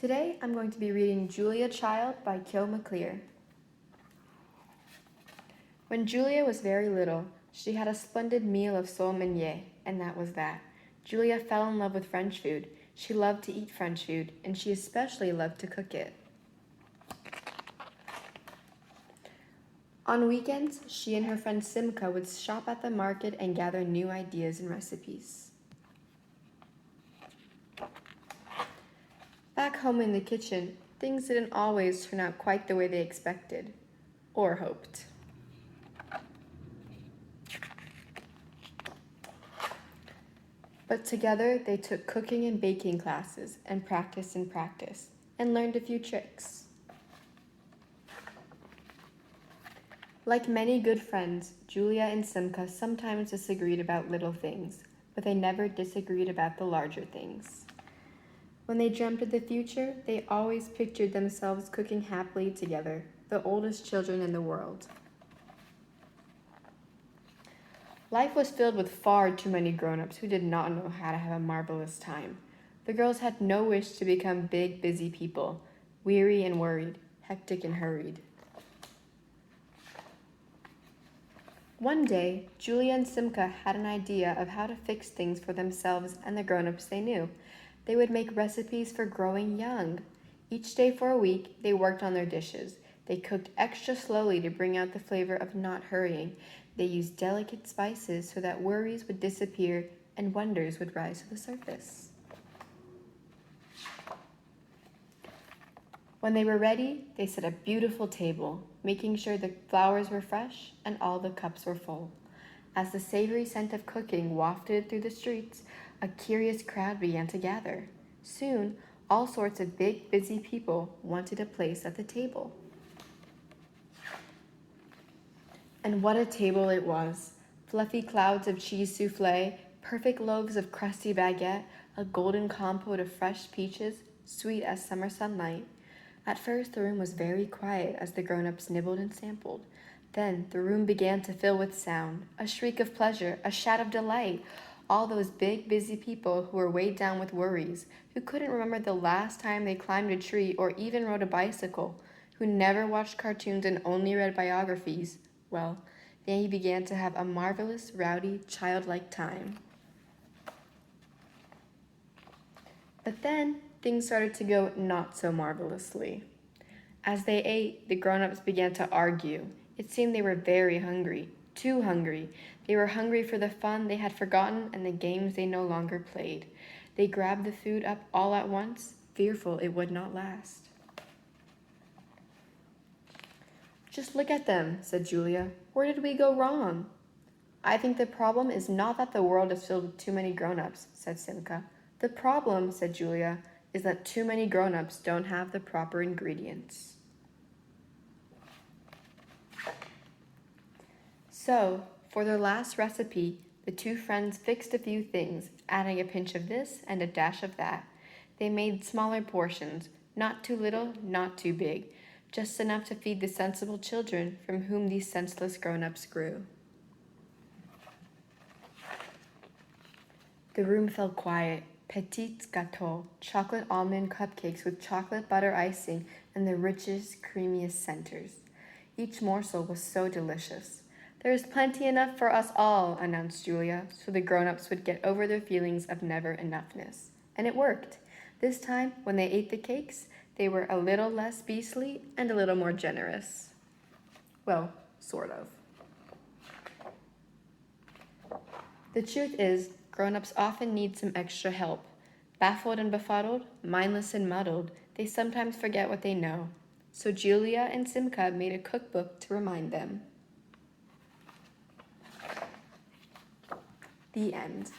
Today I'm going to be reading Julia Child by Kyo McClear. When Julia was very little, she had a splendid meal of sole meunier, and that was that. Julia fell in love with French food. She loved to eat French food, and she especially loved to cook it. On weekends, she and her friend Simka would shop at the market and gather new ideas and recipes. Back home in the kitchen, things didn't always turn out quite the way they expected or hoped. But together, they took cooking and baking classes and practiced and learned a few tricks. Like many good friends, Julia and Simka sometimes disagreed about little things, but they never disagreed about the larger things. When they dreamt of the future, they always pictured themselves cooking happily together, the oldest children in the world. Life was filled with far too many grown-ups who did not know how to have a marvelous time. The girls had no wish to become big, busy people, weary and worried, hectic and hurried. One day, Julia and Simka had an idea of how to fix things for themselves and the grown-ups they knew. They would make recipes for growing young. Each day for a week, they worked on their dishes. They cooked extra slowly to bring out the flavor of not hurrying. They used delicate spices so that worries would disappear and wonders would rise to the surface. When they were ready, they set a beautiful table, making sure the flowers were fresh and all the cups were full. As the savory scent of cooking wafted through the streets, a curious crowd began to gather. Soon, all sorts of big, busy people wanted a place at the table. And what a table it was! Fluffy clouds of cheese soufflé, perfect loaves of crusty baguette, a golden compote of fresh peaches, sweet as summer sunlight. At first, the room was very quiet as the grown-ups nibbled and sampled. Then the room began to fill with sound, a shriek of pleasure, a shout of delight. All those big, busy people who were weighed down with worries, who couldn't remember the last time they climbed a tree or even rode a bicycle, who never watched cartoons and only read biographies, well, they began to have a marvelous, rowdy, childlike time. But then, things started to go not so marvelously. As they ate, the grown-ups began to argue. It seemed they were very hungry, too hungry. They were hungry for the fun they had forgotten and the games they no longer played. They grabbed the food up all at once, fearful it would not last. "Just look at them," said Julia. "Where did we go wrong?" "I think the problem is not that the world is filled with too many grown-ups," said Simka. "The problem," said Julia, "is that too many grown-ups don't have the proper ingredients." So, for their last recipe, the two friends fixed a few things, adding a pinch of this and a dash of that. They made smaller portions, not too little, not too big, just enough to feed the sensible children from whom these senseless grown-ups grew. The room felt quiet. Petits gâteaux, chocolate almond cupcakes with chocolate butter icing and the richest, creamiest centers. Each morsel was so delicious. "There is plenty enough for us all," announced Julia, so the grown-ups would get over their feelings of never-enoughness. And it worked. This time, when they ate the cakes, they were a little less beastly and a little more generous. Well, sort of. The truth is, grown-ups often need some extra help. Baffled and befuddled, mindless and muddled, they sometimes forget what they know. So Julia and Simka made a cookbook to remind them. The end.